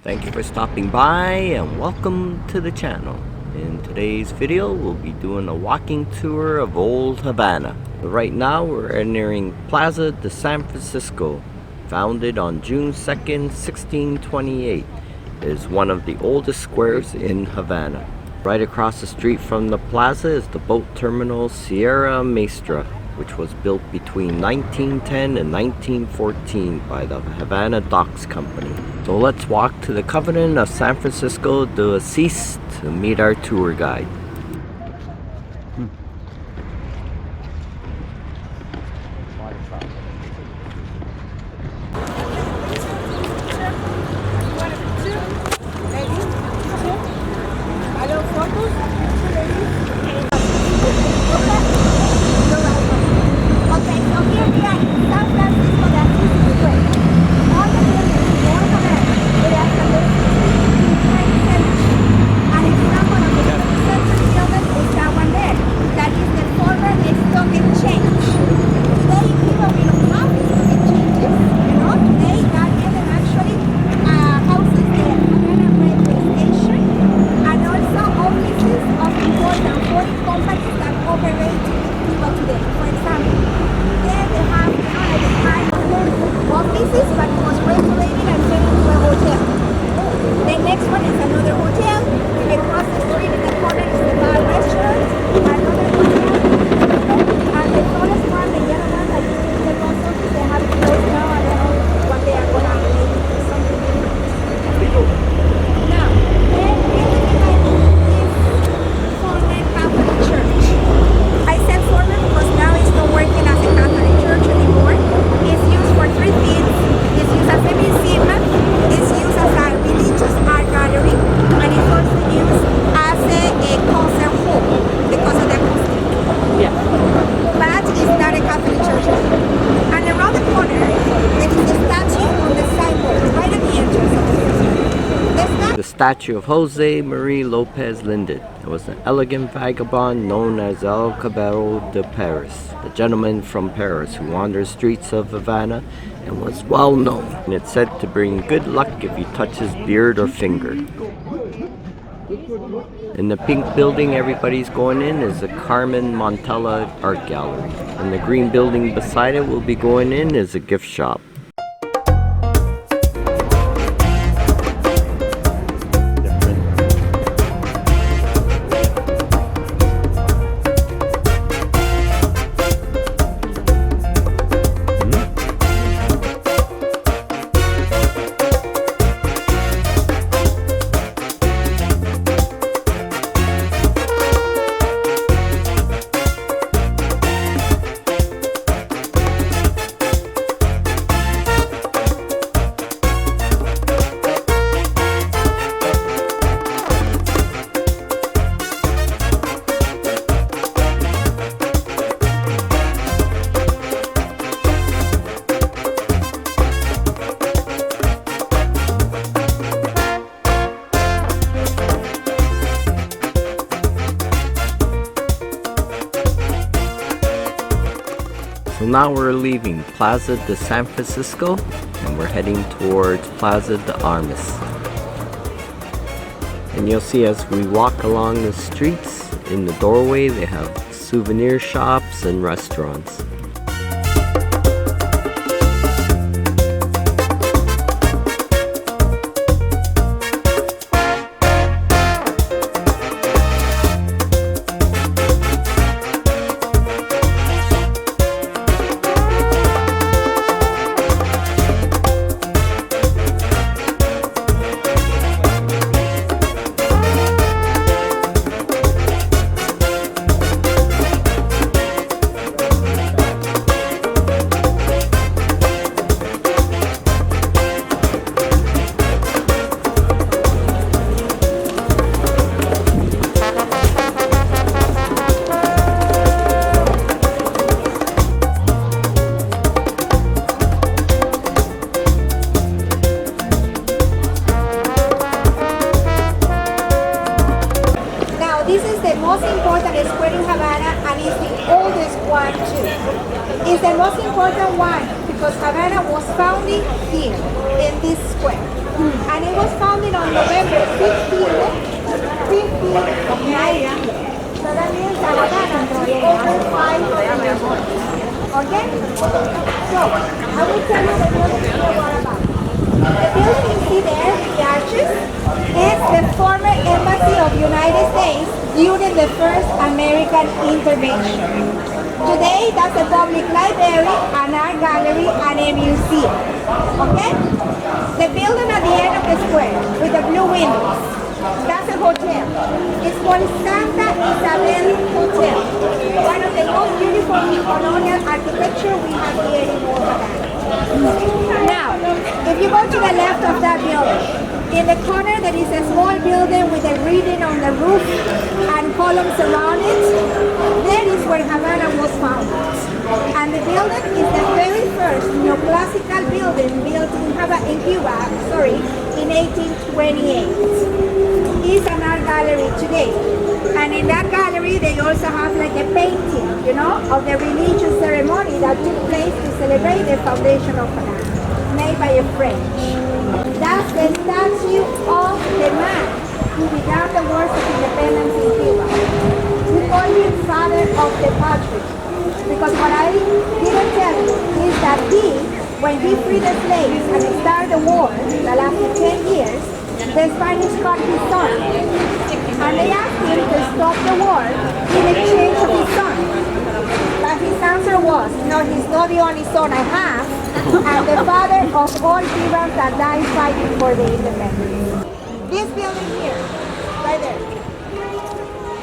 Thank you for stopping by and welcome to the channel. In today's video we'll be doing a walking tour of old Havana. Right now we're entering Plaza de San Francisco, founded on June 2nd, 1628. It is one of the oldest squares in Havana. Right across the street from the plaza is the boat terminal Sierra Maestra, which was built between 1910 and 1914 by the Havana Docks Company. So let's walk to the Convent of San Francisco de Asís to meet our tour guide. Statue of Jose Marie Lopez Linden. It was an elegant vagabond known as El Caballero de Paris, the gentleman from Paris who wandered the streets of Havana and was well known. And it's said to bring good luck if you touch his beard or finger. In the pink building everybody's going in is the Carmen Montella Art Gallery. And the green building beside it we'll be going in is a gift shop. So now we're leaving Plaza de San Francisco and we're heading towards Plaza de Armas. And you'll see as we walk along the streets, in the doorway they have souvenir shops and restaurants. It's the most important one because Havana was founded here in this square. And it was founded on November 16th, 1590. So that means that Havana is over 500 years old. Okay? So, I will tell you the building here what about. The building you see there, the arches, is the former embassy of United States during the first American intervention. Today, that's a public library, an art gallery, and a museum. Okay? The building at the end of the square with the blue windows, that's a hotel. It's called Santa Isabel Hotel. One of the most beautiful colonial architecture we have here in Havana. Now, if you go to the left of that building, in the corner there is a small building with a reading on the roof and columns around it. That is where Havana was founded. And the building is the very first neoclassical building built in Cuba, in 1828. It's an art gallery today. And in that gallery they also have like a painting, of the religious ceremony that took place to celebrate the foundation of Havana, made by a French. That's the statue of the man who began the wars of independence in Cuba. We call him father of the country. Because what I didn't tell you is that when he freed the slaves and started the war that lasted 10 years, the Spanish caught his son. And they asked him to stop the war in exchange of his son. But his answer was, no, he's not the only son I have, and the father of all Cubans that died fighting for the independence. This building here, right there,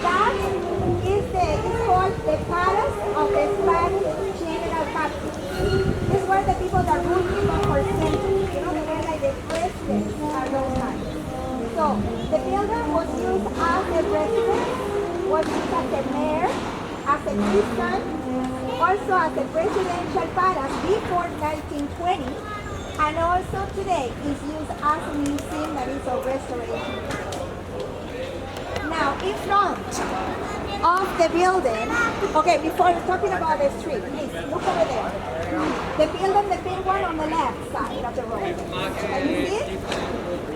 that is called the Palace of the Spanish General Captain. This were the people that ruled Cuba for centuries. They were like the presidents at those times. So the building was used as a residence, was used as a mayor, as a prison, also as a presidential palace before 1920, and also today is used as a museum that is of restoration. Now, in front of the building, okay, before talking about the street, please look over there. The building, the big one on the left side of the road. Can you see it?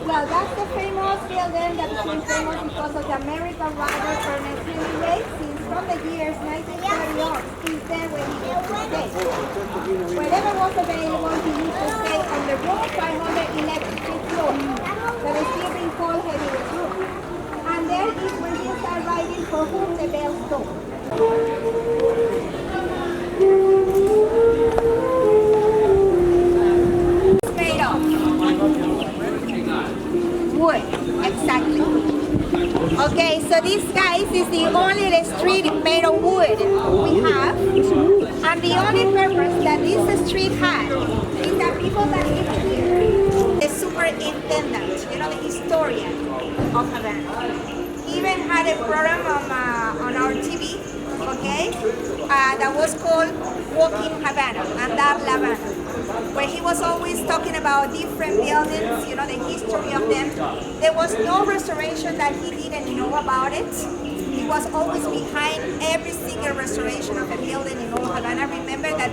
Well, that's the famous building that became famous because of the American writer Ernest Hemingway. Since from the years 1930 on, he's there when he used to stay. Wherever was available, he used to stay on the room 511th floor. That is still being called Hemingway's room. And there is where you start writing for whom the bells toll. Straight up. Wood, exactly. Okay, so this, guys, is the only street made of wood we have. And the only purpose that this street had is that people that live here, the superintendent, the historian of Havana, even had a program on our TV, okay, that was called Walking Havana, Andar La Habana, where he was always talking about different buildings, the history of them. There was no restoration that he didn't know about it. He was always behind every single restoration of a building in Old Havana. Remember that.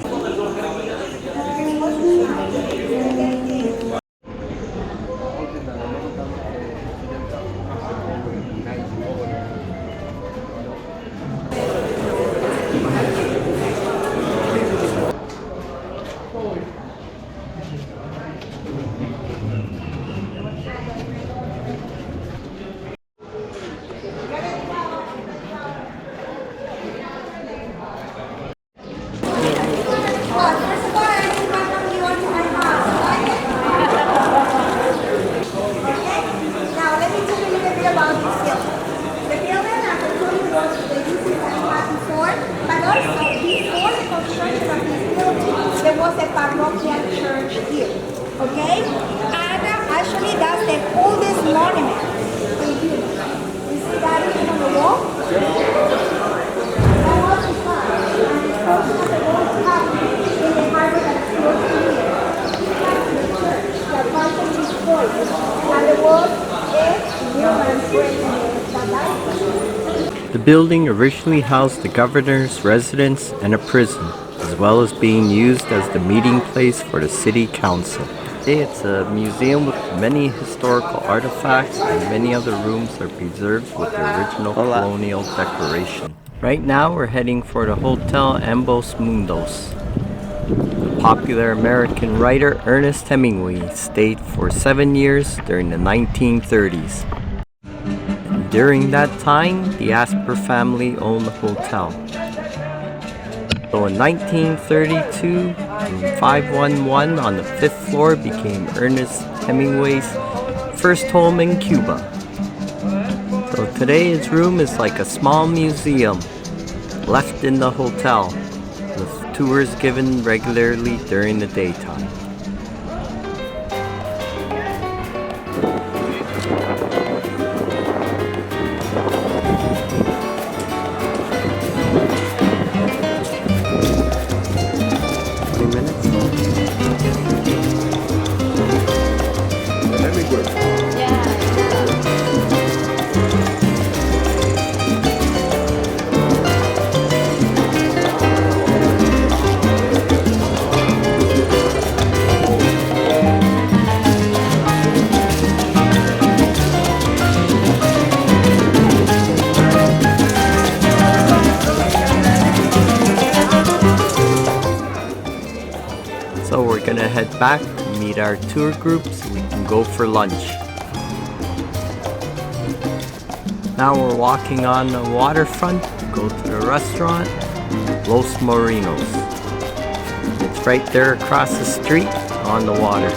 There was a parroquial church here, okay? And actually that's the oldest monument in Cuba. You see that written on the wall? That was the church, and it's close to the old cabin in the harbor that's close to here. That's the church that partially destroyed, and there was a human president that died. The building originally housed the governor's residence and a prison, as well as being used as the meeting place for the city council. It's a museum with many historical artifacts, and many other rooms are preserved with the original colonial decoration. Right now we're heading for the Hotel Ambos Mundos. The popular American writer Ernest Hemingway stayed for 7 years during the 1930s. And during that time, the Asper family owned the hotel. So in 1932, room 511 on the 5th floor became Ernest Hemingway's first home in Cuba. So today his room is like a small museum left in the hotel, with tours given regularly during the daytime. So we're gonna head back to meet our tour group so we can go for lunch. Now we're walking on the waterfront to go to the restaurant, Los Morinos. It's right there across the street on the water.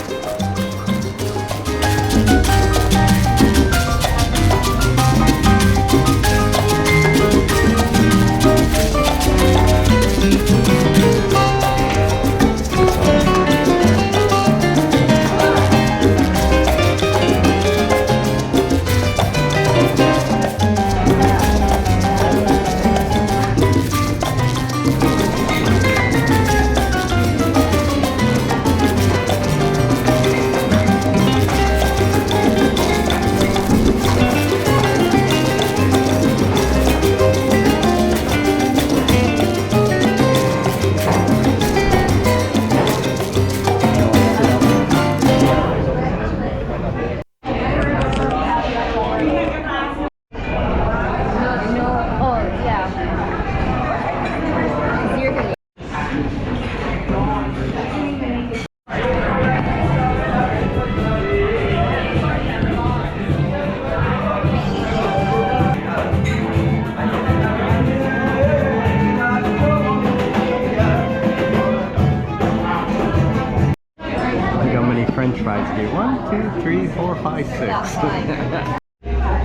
French fries here. 1, 2, 3, 4, 5, 6.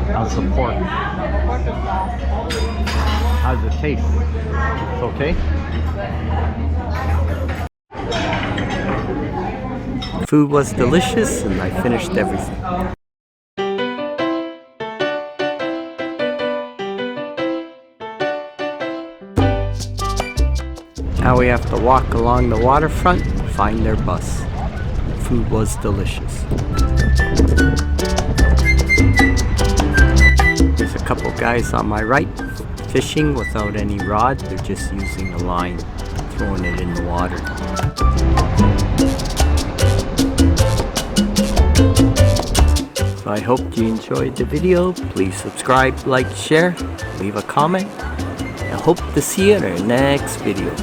How's the pork? How's it taste? It's okay? Food was delicious and I finished everything. Now we have to walk along the waterfront and find their bus. Food was delicious. There's a couple guys on my right fishing without any rod. They're just using the line, throwing it in the water. So I hope you enjoyed the video. Please subscribe, like, share, leave a comment. I hope to see you in our next video.